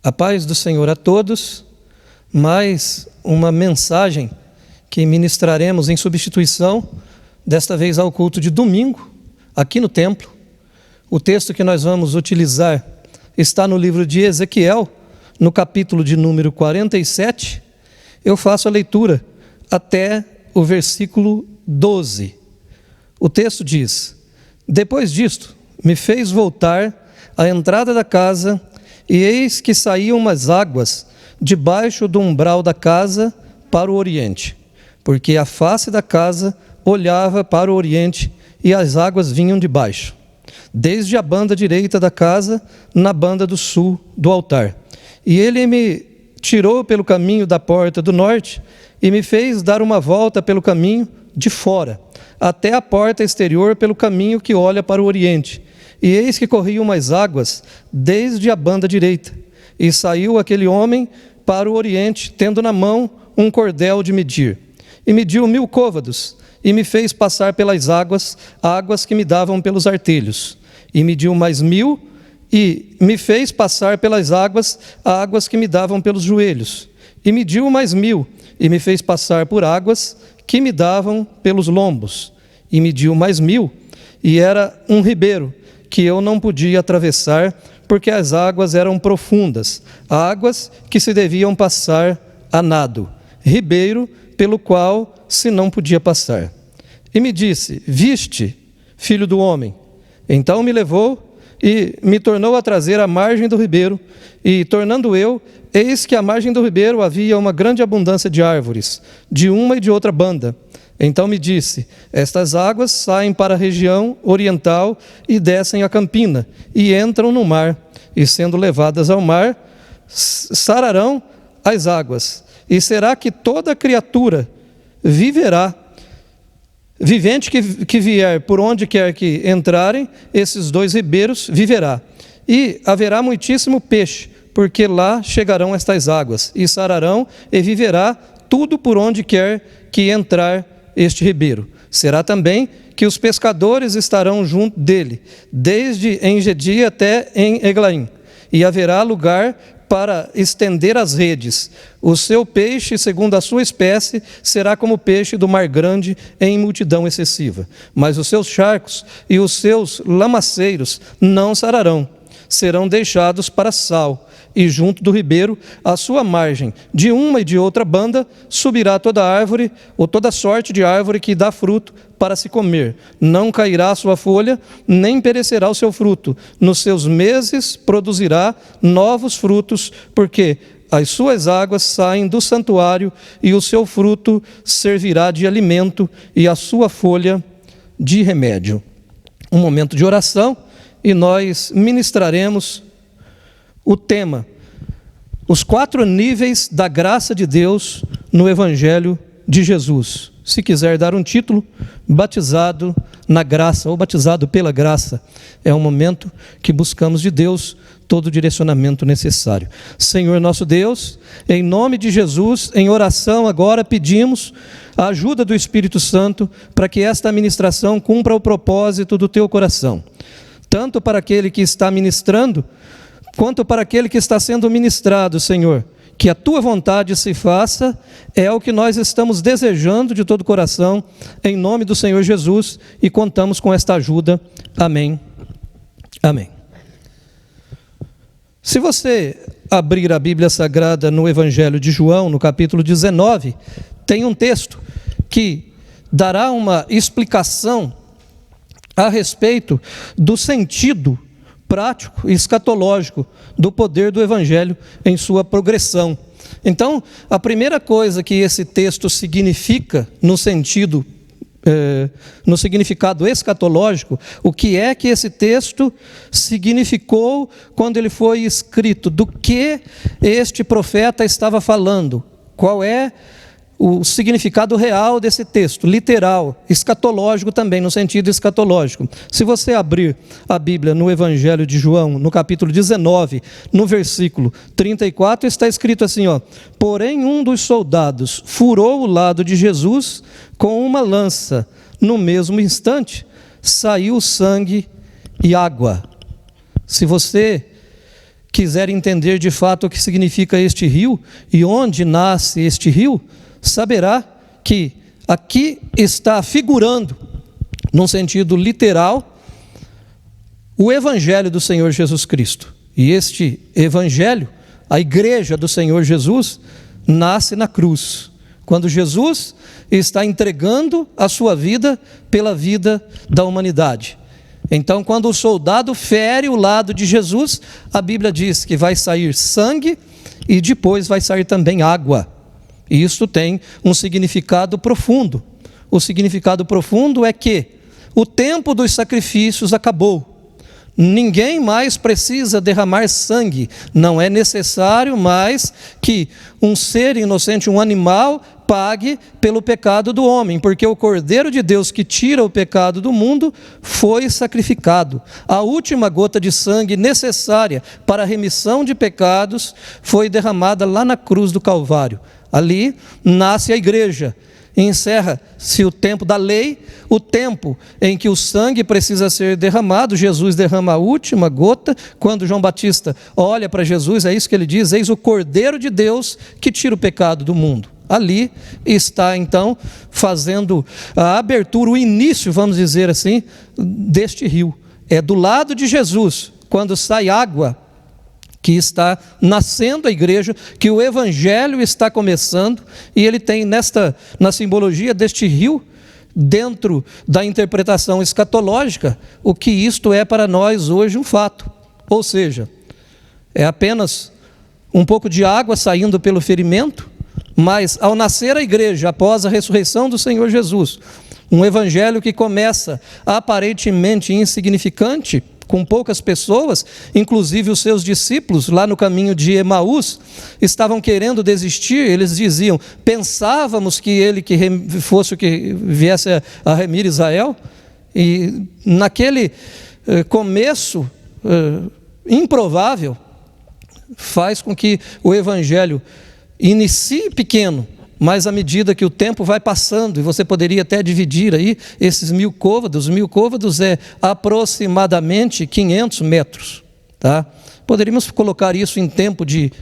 A paz do Senhor a todos. Mais uma mensagem que ministraremos em substituição, desta vez ao culto de domingo, aqui no templo. O texto que nós vamos utilizar está no livro de Ezequiel, no capítulo de número 47. Eu faço a leitura até o versículo 12. O texto diz: Depois disto, me fez voltar à entrada da casa, e eis que saíam umas águas debaixo do umbral da casa para o oriente, porque a face da casa olhava para o oriente, e as águas vinham de baixo, desde a banda direita da casa, na banda do sul do altar. E ele me tirou pelo caminho da porta do norte, e me fez dar uma volta pelo caminho de fora, até a porta exterior pelo caminho que olha para o oriente. E eis que corriam umas águas desde a banda direita. E saiu aquele homem para o oriente, tendo na mão um cordel de medir. E mediu 1000 côvados, e me fez passar pelas águas, águas que me davam pelos artelhos. E mediu mais 1000, e me fez passar pelas águas, águas que me davam pelos joelhos. E mediu mais 1000, e me fez passar por águas que me davam pelos lombos. E mediu mais 1000, e era um ribeiro, que eu não podia atravessar, porque as águas eram profundas, águas que se deviam passar a nado, ribeiro pelo qual se não podia passar. E me disse: Viste, filho do homem? Então me levou e me tornou a trazer à margem do ribeiro, e tornando eu, eis que à margem do ribeiro havia uma grande abundância de árvores, de uma e de outra banda. Então me disse: Estas águas saem para a região oriental e descem a campina, e entram no mar, e sendo levadas ao mar, sararão as águas. E será que toda criatura viverá, vivente que vier por onde quer que entrarem, esses dois ribeiros viverá. E haverá muitíssimo peixe, porque lá chegarão estas águas, e sararão e viverá tudo por onde quer que entrar este ribeiro. Será também que os pescadores estarão junto dele, desde En-Gedi até em Eglaim, e haverá lugar para estender as redes. O seu peixe, segundo a sua espécie, será como o peixe do mar grande em multidão excessiva. Mas os seus charcos e os seus lamaceiros não sararão, serão deixados para sal. E junto do ribeiro, à sua margem, de uma e de outra banda, subirá toda árvore, ou toda sorte de árvore que dá fruto para se comer. Não cairá a sua folha, nem perecerá o seu fruto. Nos seus meses produzirá novos frutos, porque as suas águas saem do santuário, e o seu fruto servirá de alimento, e a sua folha de remédio. Um momento de oração, e nós ministraremos o tema: os 4 níveis da graça de Deus no Evangelho de Jesus. Se quiser dar um título, batizado na graça ou batizado pela graça. É um momento que buscamos de Deus todo o direcionamento necessário. Senhor nosso Deus, em nome de Jesus, em oração agora pedimos a ajuda do Espírito Santo para que esta ministração cumpra o propósito do teu coração, tanto para aquele que está ministrando, quanto para aquele que está sendo ministrado, Senhor. Que a tua vontade se faça, é o que nós estamos desejando de todo o coração, em nome do Senhor Jesus, e contamos com esta ajuda. Amém. Amém. Se você abrir a Bíblia Sagrada no Evangelho de João, no capítulo 19, tem um texto que dará uma explicação a respeito do sentido prático e escatológico do poder do Evangelho em sua progressão. Então, a primeira coisa que esse texto significa no significado escatológico, o que é que esse texto significou quando ele foi escrito, do que este profeta estava falando, qual é o significado real desse texto, literal, escatológico também, no sentido escatológico. Se você abrir a Bíblia no Evangelho de João, no capítulo 19, no versículo 34, está escrito assim, ó: Porém um dos soldados furou o lado de Jesus com uma lança. No mesmo instante, saiu sangue e água. Se você quiser entender de fato o que significa este rio e onde nasce este rio, saberá que aqui está figurando, num sentido literal, o Evangelho do Senhor Jesus Cristo. E este Evangelho, a igreja do Senhor Jesus, nasce na cruz, quando Jesus está entregando a sua vida pela vida da humanidade. Então, quando o soldado fere o lado de Jesus, a Bíblia diz que vai sair sangue e depois vai sair também água. E isso tem um significado profundo. O significado profundo é que o tempo dos sacrifícios acabou. Ninguém mais precisa derramar sangue. Não é necessário mais que um ser inocente, um animal, pague pelo pecado do homem, porque o Cordeiro de Deus que tira o pecado do mundo foi sacrificado. A última gota de sangue necessária para a remissão de pecados foi derramada lá na cruz do Calvário. Ali nasce a igreja. Encerra-se o tempo da lei, o tempo em que o sangue precisa ser derramado. Jesus derrama a última gota. Quando João Batista olha para Jesus, é isso que ele diz: eis o Cordeiro de Deus que tira o pecado do mundo. Ali está então fazendo a abertura, o início, vamos dizer assim, deste rio. É do lado de Jesus, quando sai água, que está nascendo a igreja, que o Evangelho está começando, e ele tem na simbologia deste rio, dentro da interpretação escatológica, o que isto é para nós hoje um fato. Ou seja, é apenas um pouco de água saindo pelo ferimento, mas ao nascer a igreja, após a ressurreição do Senhor Jesus, um evangelho que começa aparentemente insignificante, com poucas pessoas, inclusive os seus discípulos, lá no caminho de Emaús, estavam querendo desistir. Eles diziam: pensávamos que ele que fosse o que viesse a remir Israel. E naquele começo improvável, faz com que o evangelho inicie pequeno, mas à medida que o tempo vai passando, e você poderia até dividir aí esses 1000 côvados, 1000 côvados é aproximadamente 500 metros, tá? Poderíamos colocar isso em tempo de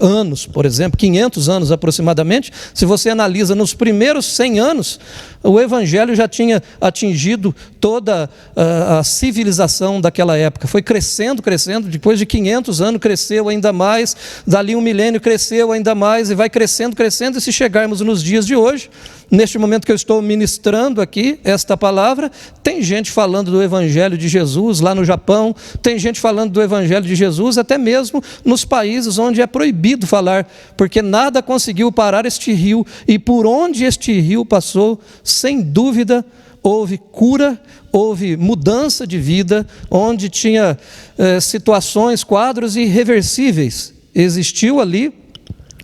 anos, por exemplo, 500 anos aproximadamente. Se você analisa nos primeiros 100 anos, o evangelho já tinha atingido toda a civilização daquela época. Foi crescendo, depois de 500 anos cresceu ainda mais, dali um milênio cresceu ainda mais, e vai crescendo, e se chegarmos nos dias de hoje, neste momento que eu estou ministrando aqui esta palavra, tem gente falando do evangelho de Jesus lá no Japão, tem gente falando do evangelho de Jesus até mesmo nos países onde é proibido falar, porque nada conseguiu parar este rio, e por onde este rio passou, sem dúvida, houve cura, houve mudança de vida, onde tinha situações, quadros irreversíveis. Existiu ali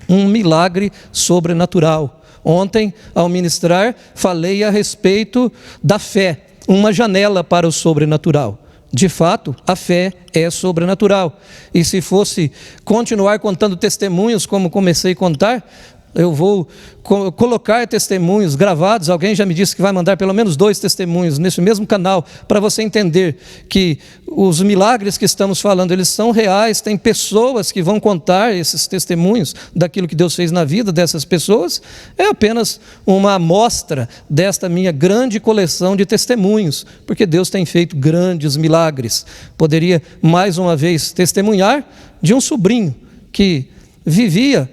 um milagre sobrenatural. Ontem, ao ministrar, falei a respeito da fé, uma janela para o sobrenatural. De fato, a fé é sobrenatural. E se fosse continuar contando testemunhos, como comecei a contar, eu vou colocar testemunhos gravados. Alguém já me disse que vai mandar pelo menos 2 testemunhos nesse mesmo canal, para você entender que os milagres que estamos falando, eles são reais. Tem pessoas que vão contar esses testemunhos daquilo que Deus fez na vida dessas pessoas. É apenas uma amostra desta minha grande coleção de testemunhos, porque Deus tem feito grandes milagres. Poderia mais uma vez testemunhar de um sobrinho que vivia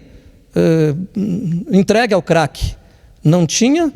entregue ao crack, não tinha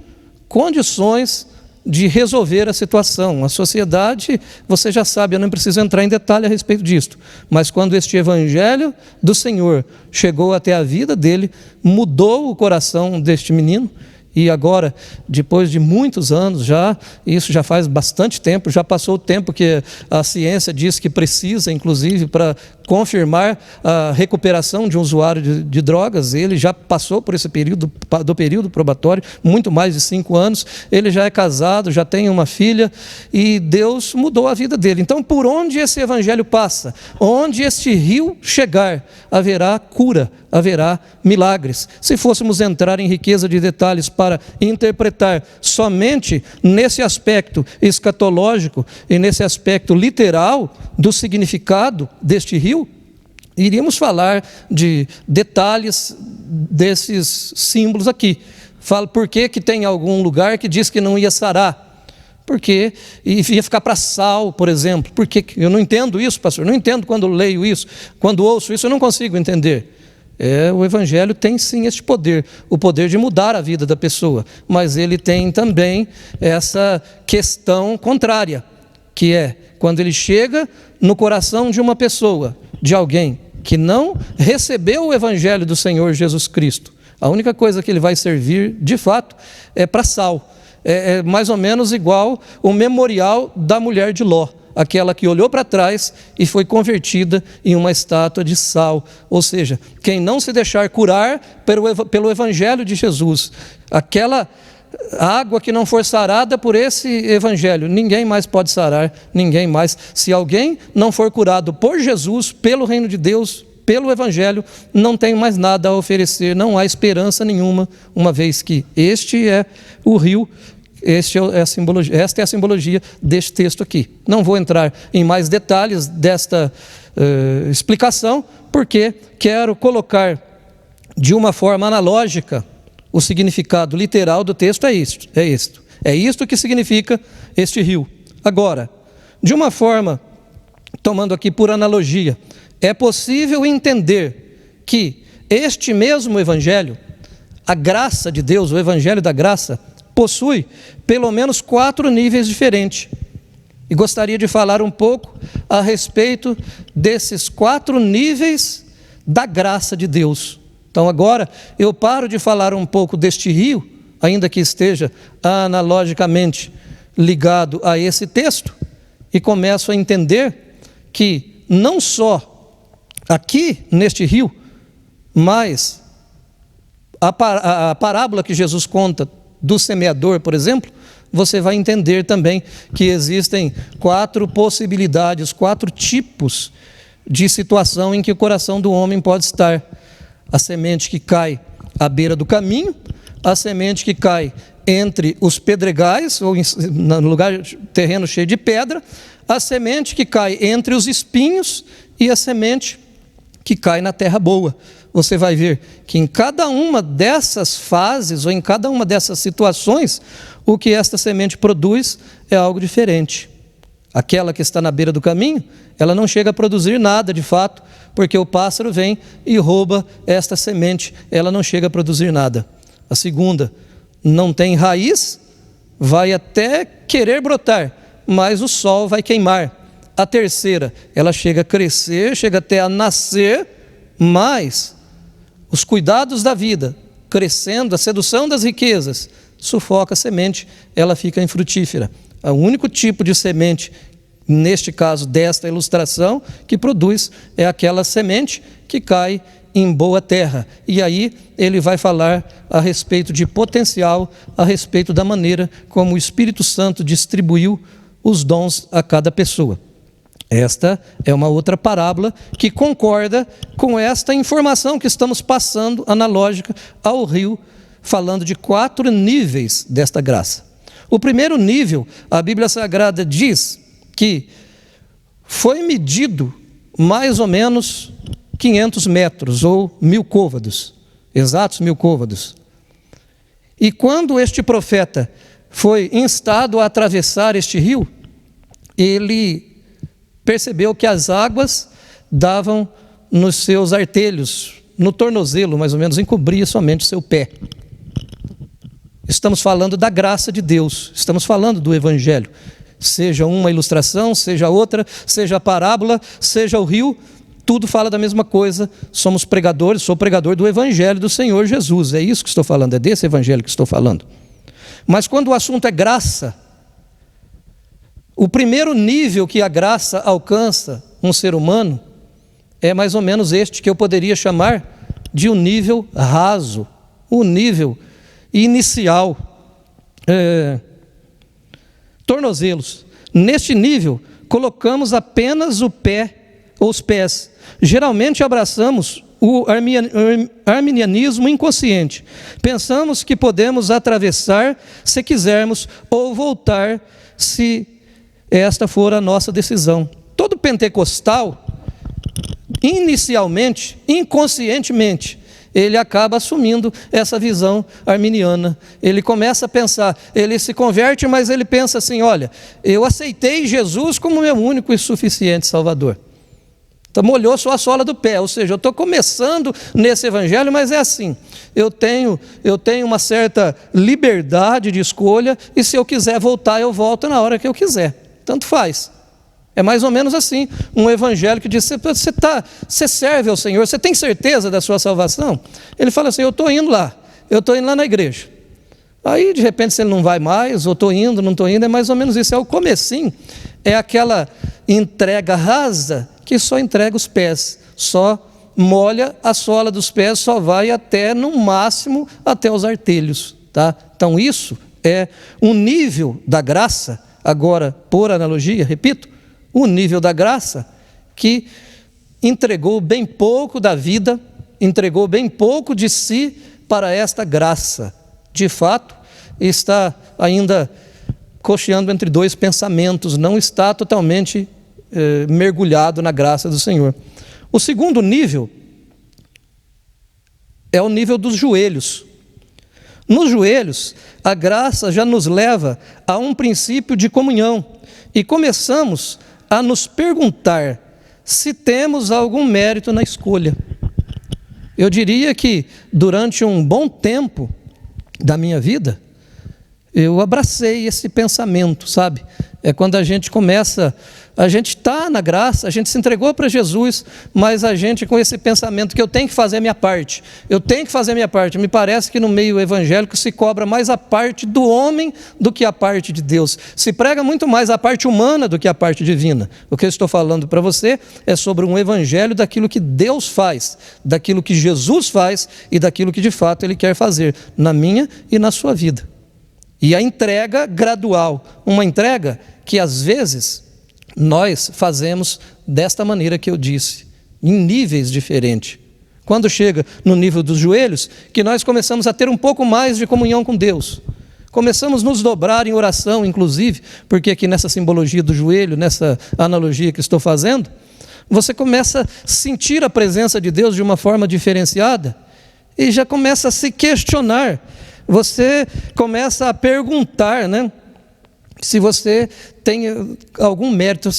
condições de resolver a situação. A sociedade, você já sabe, eu não preciso entrar em detalhe a respeito disso, mas quando este evangelho do Senhor chegou até a vida dele, mudou o coração deste menino. E agora, depois de muitos anos já, isso já faz bastante tempo, já passou o tempo que a ciência diz que precisa, inclusive, para confirmar a recuperação de um usuário de drogas. Ele já passou por esse período, do período probatório, muito mais de 5 anos. Ele já é casado, já tem uma filha, e Deus mudou a vida dele. Então, por onde esse evangelho passa, onde este rio chegar, haverá cura, haverá milagres. Se fôssemos entrar em riqueza de detalhes para interpretar somente nesse aspecto escatológico e nesse aspecto literal do significado deste rio, Iríamos falar de detalhes desses símbolos aqui. Fala por que tem algum lugar que diz que não ia sarar. Porque ia ficar para sal, por exemplo. Porque eu não entendo isso, pastor. Não entendo quando leio isso, quando ouço isso, eu não consigo entender. O Evangelho tem sim este poder, o poder de mudar a vida da pessoa, mas ele tem também essa questão contrária, que é quando ele chega no coração de uma pessoa, de alguém que não recebeu o Evangelho do Senhor Jesus Cristo. A única coisa que ele vai servir, de fato, é para sal. É mais ou menos igual o memorial da mulher de Ló, aquela que olhou para trás e foi convertida em uma estátua de sal. Ou seja, quem não se deixar curar pelo Evangelho de Jesus, aquela água que não for sarada por esse Evangelho, ninguém mais pode sarar, ninguém mais. Se alguém não for curado por Jesus, pelo reino de Deus, pelo Evangelho, não tem mais nada a oferecer, não há esperança nenhuma, uma vez que este é o rio. Esta é a simbologia deste texto aqui. Não vou entrar em mais detalhes desta explicação, porque quero colocar de uma forma analógica o significado literal do texto. É isto que significa este rio. Agora, de uma forma, tomando aqui por analogia, é possível entender que este mesmo Evangelho, a graça de Deus, o Evangelho da graça, possui pelo menos 4 níveis diferentes. E gostaria de falar um pouco a respeito desses 4 níveis da graça de Deus. Então agora eu paro de falar um pouco deste rio, ainda que esteja analogicamente ligado a esse texto, e começo a entender que não só aqui neste rio, mas a parábola que Jesus conta do semeador, por exemplo, você vai entender também que existem 4 possibilidades, 4 tipos de situação em que o coração do homem pode estar. A semente que cai à beira do caminho, a semente que cai entre os pedregais, ou no lugar terreno cheio de pedra, a semente que cai entre os espinhos e a semente que cai na terra boa. Você vai ver que em cada uma dessas fases, ou em cada uma dessas situações, o que esta semente produz é algo diferente. Aquela que está na beira do caminho, ela não chega a produzir nada de fato, porque o pássaro vem e rouba esta semente, ela não chega a produzir nada. A segunda, não tem raiz, vai até querer brotar, mas o sol vai queimar. A terceira, ela chega a crescer, chega até a nascer, mas os cuidados da vida, crescendo, a sedução das riquezas, sufoca a semente, ela fica infrutífera. O único tipo de semente, neste caso desta ilustração, que produz é aquela semente que cai em boa terra. E aí ele vai falar a respeito de potencial, a respeito da maneira como o Espírito Santo distribuiu os dons a cada pessoa. Esta é uma outra parábola que concorda com esta informação que estamos passando, analógica ao rio, falando de 4 níveis desta graça. O primeiro nível, a Bíblia Sagrada diz que foi medido mais ou menos 500 metros, ou 1000 côvados, exatos 1000 côvados. E quando este profeta foi instado a atravessar este rio, ele percebeu que as águas davam nos seus artelhos, no tornozelo mais ou menos, encobria somente o seu pé. Estamos falando da graça de Deus, estamos falando do Evangelho. Seja uma ilustração, seja outra, seja a parábola, seja o rio, tudo fala da mesma coisa. Somos pregadores, sou pregador do Evangelho do Senhor Jesus. É isso que estou falando, é desse Evangelho que estou falando. Mas quando o assunto é graça, o primeiro nível que a graça alcança um ser humano é mais ou menos este que eu poderia chamar de um nível raso, um nível inicial. Tornozelos. Neste nível, colocamos apenas o pé ou os pés. Geralmente abraçamos o arminianismo inconsciente. Pensamos que podemos atravessar se quisermos ou voltar se esta for a nossa decisão. Todo pentecostal inicialmente, inconscientemente, ele acaba assumindo essa visão arminiana. Ele começa a pensar, ele se converte, mas ele pensa assim: olha, eu aceitei Jesus como meu único e suficiente Salvador. Então molhou só a sola do pé, ou seja, eu estou começando nesse evangelho, mas é assim, eu tenho uma certa liberdade de escolha, e se eu quiser voltar, eu volto na hora que eu quiser, tanto faz. É mais ou menos assim, um evangelho que diz: você serve ao Senhor, você tem certeza da sua salvação? Ele fala assim: eu estou indo lá na igreja. Aí de repente se ele não vai mais, ou estou indo, não estou indo, é mais ou menos isso, é o comecinho, é aquela entrega rasa, que só entrega os pés, só molha a sola dos pés, só vai até, no máximo, até os artelhos, tá? Então isso é um nível da graça, agora por analogia, repito, o nível da graça que entregou bem pouco da vida, entregou bem pouco de si para esta graça. De fato, está ainda cocheando entre dois pensamentos, não está totalmente mergulhado na graça do Senhor. O segundo nível é o nível dos joelhos. Nos joelhos, a graça já nos leva a um princípio de comunhão e começamos a nos perguntar se temos algum mérito na escolha. Eu diria que durante um bom tempo da minha vida, eu abracei esse pensamento, sabe? É quando a gente começa, a gente está na graça, a gente se entregou para Jesus, mas a gente com esse pensamento que eu tenho que fazer a minha parte, me parece que no meio evangélico se cobra mais a parte do homem do que a parte de Deus, se prega muito mais a parte humana do que a parte divina. O que eu estou falando para você é sobre um evangelho daquilo que Deus faz, daquilo que Jesus faz e daquilo que de fato Ele quer fazer na minha e na sua vida. E a entrega gradual, uma entrega que às vezes nós fazemos desta maneira que eu disse, em níveis diferentes. Quando chega no nível dos joelhos, que nós começamos a ter um pouco mais de comunhão com Deus. Começamos a nos dobrar em oração, inclusive, porque aqui nessa simbologia do joelho, nessa analogia que estou fazendo, você começa a sentir a presença de Deus de uma forma diferenciada e já começa a se questionar. Você começa a perguntar, né, se você tem algum mérito.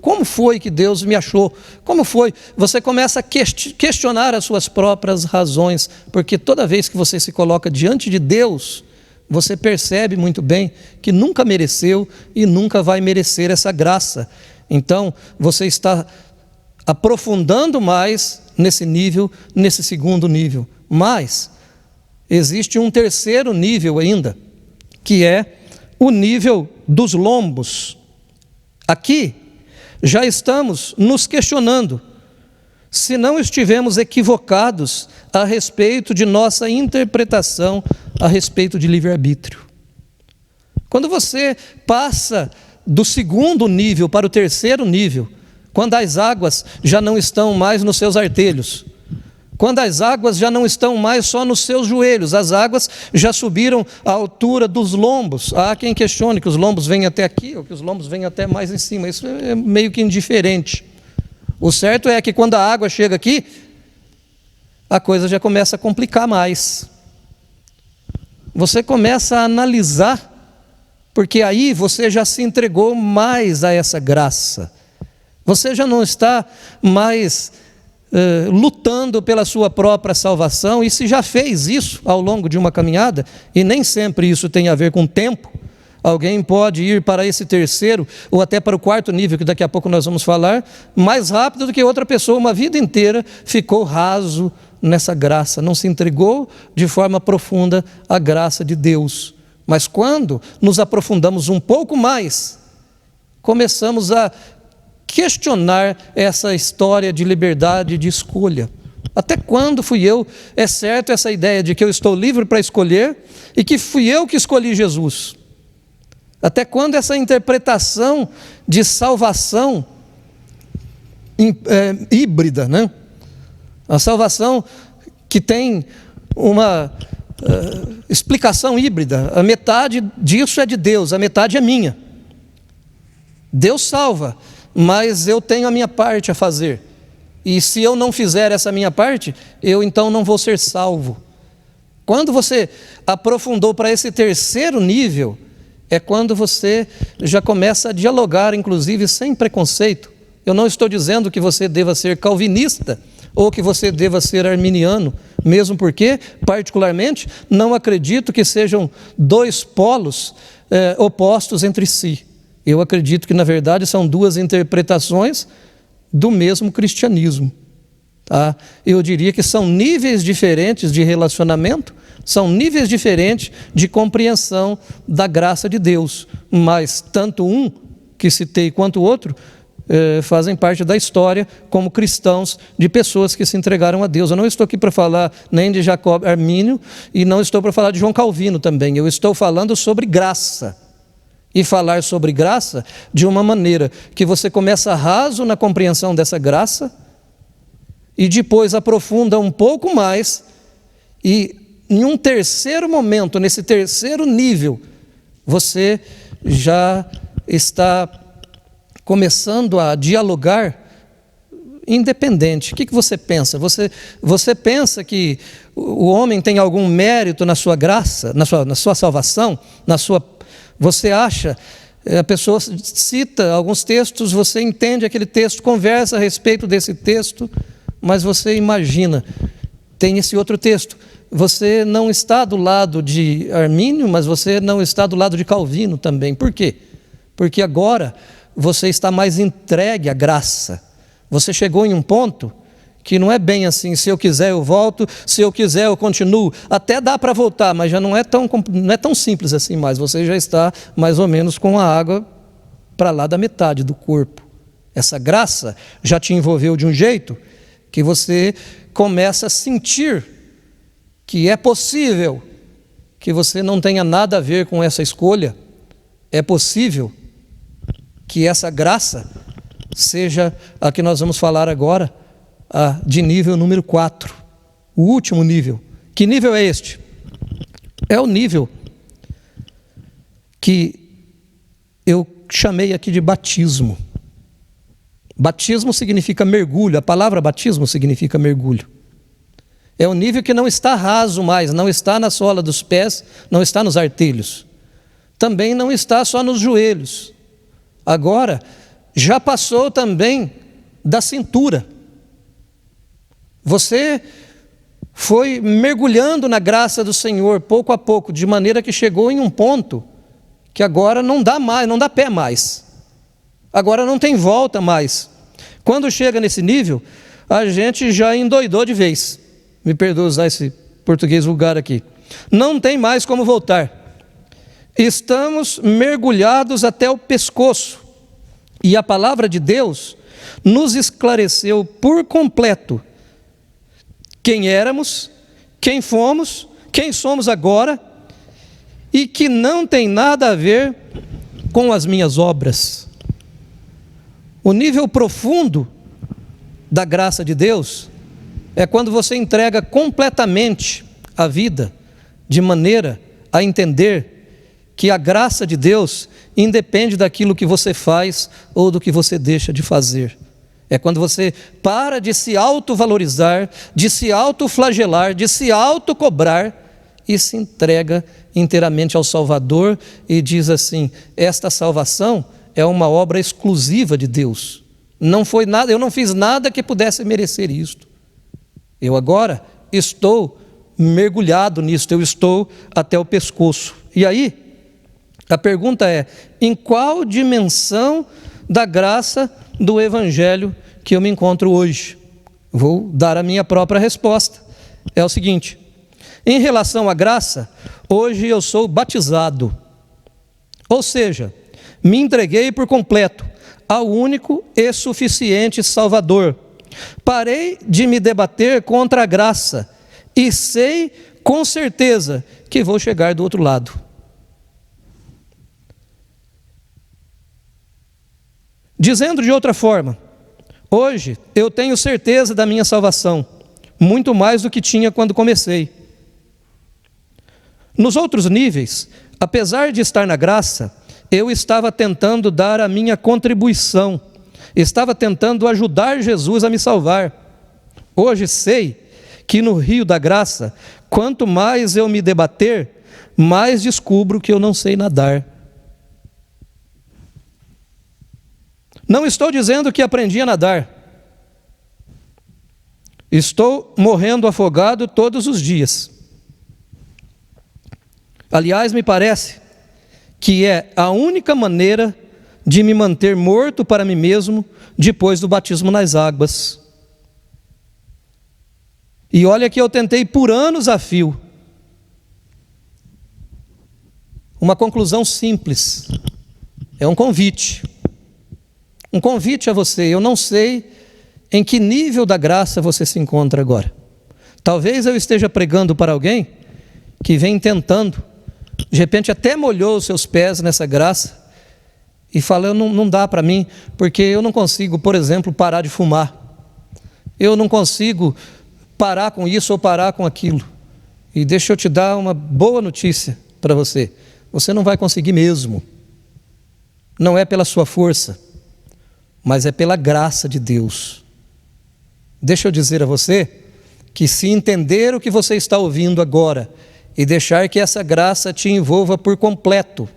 Como foi que Deus me achou? Como foi? Você começa a questionar as suas próprias razões, porque toda vez que você se coloca diante de Deus, você percebe muito bem que nunca mereceu e nunca vai merecer essa graça. Então, você está aprofundando mais nesse nível, nesse segundo nível. Mas existe um terceiro nível ainda, que é o nível dos lombos. Aqui já estamos nos questionando se não estivemos equivocados a respeito de nossa interpretação a respeito de livre-arbítrio. Quando você passa do segundo nível para o terceiro nível, quando as águas já não estão mais nos seus artelhos, quando as águas já não estão mais só nos seus joelhos, as águas já subiram à altura dos lombos. Há quem questione que os lombos vêm até aqui, ou que os lombos vêm até mais em cima. Isso é meio que indiferente. O certo é que quando a água chega aqui, a coisa já começa a complicar mais. Você começa a analisar, porque aí você já se entregou mais a essa graça. Você já não está mais lutando pela sua própria salvação, e se já fez isso ao longo de uma caminhada, e nem sempre isso tem a ver com tempo, alguém pode ir para esse terceiro, ou até para o quarto nível, que daqui a pouco nós vamos falar, mais rápido do que outra pessoa, uma vida inteira ficou raso nessa graça, não se entregou de forma profunda à graça de Deus. Mas quando nos aprofundamos um pouco mais, começamos a questionar essa história de liberdade de escolha. Até quando fui eu? É certo essa ideia de que eu estou livre para escolher e que fui eu que escolhi Jesus? Até quando essa interpretação de salvação híbrida, né? A salvação que tem uma explicação híbrida. A metade disso é de Deus, a metade é minha. Deus salva, mas eu tenho a minha parte a fazer. e se eu não fizer essa minha parte, eu então não vou ser salvo. Quando você aprofundou para esse terceiro nível, é quando você já começa a dialogar, inclusive sem preconceito. Eu não estou dizendo que você deva ser calvinista ou que você deva ser arminiano, mesmo porque, particularmente, não acredito que sejam dois polos opostos entre si. Eu acredito que, na verdade, são duas interpretações do mesmo cristianismo. Tá? Eu diria que são níveis diferentes de relacionamento, são níveis diferentes de compreensão da graça de Deus, mas tanto um que citei quanto o outro fazem parte da história como cristãos, de pessoas que se entregaram a Deus. Eu não estou aqui para falar nem de Jacob Armínio e não estou para falar de João Calvino também. Eu estou falando sobre graça. E falar sobre graça de uma maneira que você começa raso na compreensão dessa graça e depois aprofunda um pouco mais e em um terceiro momento, nesse terceiro nível, você já está começando a dialogar independente. O que você pensa? Você pensa que o homem tem algum mérito na sua graça, na sua salvação, você acha, a pessoa cita alguns textos, você entende aquele texto, conversa a respeito desse texto, mas você imagina, tem esse outro texto. Você não está do lado de Armínio, mas você não está do lado de Calvino também. Por quê? Porque agora você está mais entregue à graça. Você chegou em um ponto que não é bem assim, se eu quiser eu volto, se eu quiser eu continuo. Até dá para voltar, mas já não é tão simples assim mais. Você já está mais ou menos com a água para lá da metade do corpo. Essa graça já te envolveu de um jeito que você começa a sentir que é possível que você não tenha nada a ver com essa escolha. É possível que essa graça seja a que nós vamos falar agora, de nível número 4, o último nível. Que nível é este? É o nível que eu chamei aqui de batismo. Batismo significa mergulho, a palavra batismo significa mergulho. É o nível que não está raso mais, não está na sola dos pés, não está nos artelhos. Também não está só nos joelhos. Agora, já passou também da cintura. Você foi mergulhando na graça do Senhor, pouco a pouco, de maneira que chegou em um ponto que agora não dá mais, não dá pé mais. Agora não tem volta mais. Quando chega nesse nível, a gente já endoidou de vez. Me perdoa usar esse português vulgar aqui. Não tem mais como voltar. Estamos mergulhados até o pescoço. E a palavra de Deus nos esclareceu por completo quem éramos, quem fomos, quem somos agora, e que não tem nada a ver com as minhas obras. O nível profundo da graça de Deus é quando você entrega completamente a vida, de maneira a entender que a graça de Deus independe daquilo que você faz ou do que você deixa de fazer. É quando você para de se autovalorizar, de se autoflagelar, de se autocobrar e se entrega inteiramente ao Salvador e diz assim: esta salvação é uma obra exclusiva de Deus. Não foi nada, eu não fiz nada que pudesse merecer isto. Eu agora estou mergulhado nisto, eu estou até o pescoço. E aí, a pergunta é: em qual dimensão da graça do Evangelho que eu me encontro hoje? Vou dar a minha própria resposta. É o seguinte: em relação à graça, hoje eu sou batizado. Ou seja, me entreguei por completo ao único e suficiente Salvador. Parei de me debater contra a graça e sei com certeza que vou chegar do outro lado. Dizendo de outra forma, hoje eu tenho certeza da minha salvação, muito mais do que tinha quando comecei. Nos outros níveis, apesar de estar na graça, eu estava tentando dar a minha contribuição, Estava tentando ajudar Jesus a me salvar. Hoje sei que no rio da graça, quanto mais eu me debater, mais descubro que eu não sei nadar. Não estou dizendo que aprendi a nadar. Estou morrendo afogado todos os dias. Aliás, me parece que é a única maneira de me manter morto para mim mesmo depois do batismo nas águas. E olha que eu tentei por anos a fio. Uma conclusão simples. É um convite. Um convite a você. Eu não sei em que nível da graça você se encontra agora. Talvez eu esteja pregando para alguém que vem tentando, de repente até molhou os seus pés nessa graça, e fala, não dá para mim, porque eu não consigo, por exemplo, parar de fumar. Eu não consigo parar com isso ou parar com aquilo. E deixa eu te dar uma boa notícia para você. Você não vai conseguir mesmo. Não é pela sua força, mas é pela graça de Deus. Deixa eu dizer a você que se entender o que você está ouvindo agora e deixar que essa graça te envolva por completo,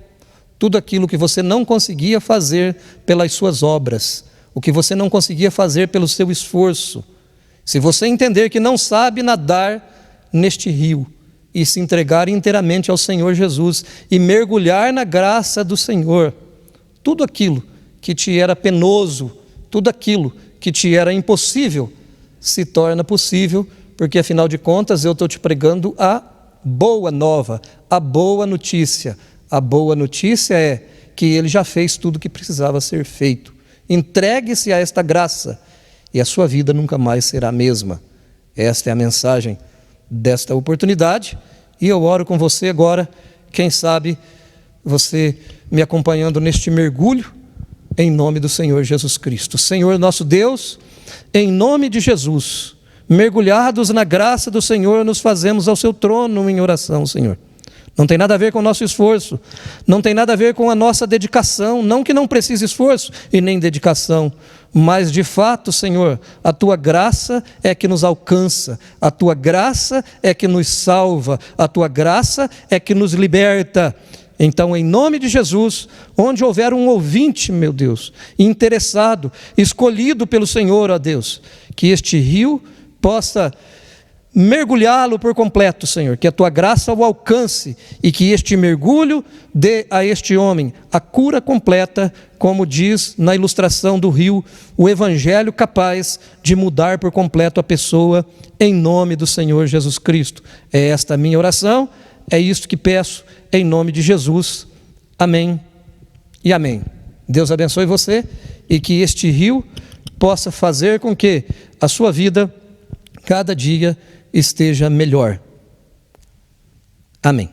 tudo aquilo que você não conseguia fazer pelas suas obras, o que você não conseguia fazer pelo seu esforço, se você entender que não sabe nadar neste rio e se entregar inteiramente ao Senhor Jesus e mergulhar na graça do Senhor, tudo aquilo que te era penoso, tudo aquilo que te era impossível, se torna possível, porque afinal de contas eu estou te pregando a boa nova, a boa notícia. A boa notícia é que Ele já fez tudo o que precisava ser feito. Entregue-se a esta graça e a sua vida nunca mais será a mesma. Esta é a mensagem desta oportunidade e eu oro com você agora, quem sabe você me acompanhando neste mergulho, em nome do Senhor Jesus Cristo. Senhor nosso Deus, em nome de Jesus, mergulhados na graça do Senhor, nos fazemos ao seu trono em oração, Senhor. Não tem nada a ver com o nosso esforço, não tem nada a ver com a nossa dedicação, não que não precise esforço e nem dedicação, mas de fato, Senhor, a Tua graça é que nos alcança, a Tua graça é que nos salva, a Tua graça é que nos liberta. Então, em nome de Jesus, onde houver um ouvinte, meu Deus, interessado, escolhido pelo Senhor, ó Deus, que este rio possa mergulhá-lo por completo, Senhor, que a Tua graça o alcance e que este mergulho dê a este homem a cura completa, como diz na ilustração do rio, o evangelho capaz de mudar por completo a pessoa, em nome do Senhor Jesus Cristo. É esta a minha oração, é isto que peço, em nome de Jesus. Amém e amém. Deus abençoe você e que este rio possa fazer com que a sua vida, cada dia, esteja melhor. Amém.